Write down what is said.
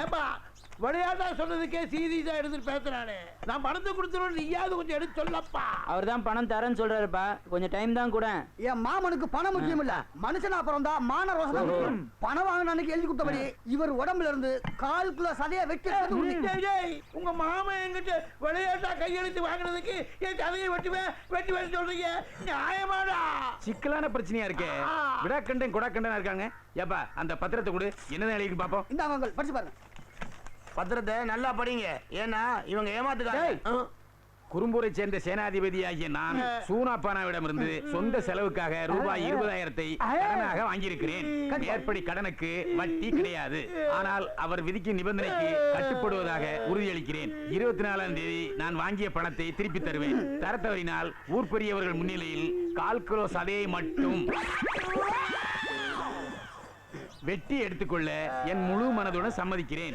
ஏப்பா விளையாட்டா சொன்னதுக்கே சீரியஸா எடுத்து பேசுறானே. நான் பணத்தை கொடுத்துருவோம், நீயாவது கொஞ்சம் எடுத்து சொல்லப்பா. அவர் தான் பணம் தரேன்னு சொல்றாருப்பா, கொஞ்சம் டைம் தான் கூட. என் மாமனுக்கு பணம் முக்கியம் இல்ல, மனுஷனா அப்புறம் தான் மான ரோசம் முக்கியம். பணம் வாங்கினானுக்கு எழுதி கொடுத்தபடி இவர் உடம்புல இருந்து 1/4 கிலோ சதைய வெட்டி உங்க மாமன் என்கிட்ட விளையாட்டா கையெழுத்து வாங்கினதுக்கு என் சதையை வெட்டுவேன் சொல்றீங்க, நியாயமாடா? சிக்கலான பிரச்சனையா இருக்கே. விடாக்கண்டன் குடாக்கண்டனா இருக்காங்க. ஏப்பா அந்த பத்திரத்தை கொடு, என்னதான் எழுதி பாப்போம். இந்த அவங்க படிச்சு பாருங்க. பத்திரத்தை நல்லா படிங்க, ஏன்னா இவங்க ஏமாத்துக்காங்க. குறும்பூரை சேர்ந்த சேனாதிபதியாகிய நான் சூனாப்பானாவிடமிருந்து சொந்த செலவுக்காக ரூபாய் 20,000 கடனாக வாங்கியிருக்கிறேன். மேற்படி கடனுக்கு வட்டி கிடையாது. ஆனால் அவர் விதிக்கும் நிபந்தனைக்கு கட்டுப்படுவதாக உறுதியளிக்கிறேன். 24ஆம் தேதி நான் வாங்கிய பணத்தை திருப்பி தருவேன். தரத்தவரினால் ஊர் பெரியவர்கள் முன்னிலையில் 1/4 கிலோ சதையை மட்டும் வெட்டி எடுத்துக்கொள்ள என் முழு மனதுடன் சம்மதிக்கிறேன்.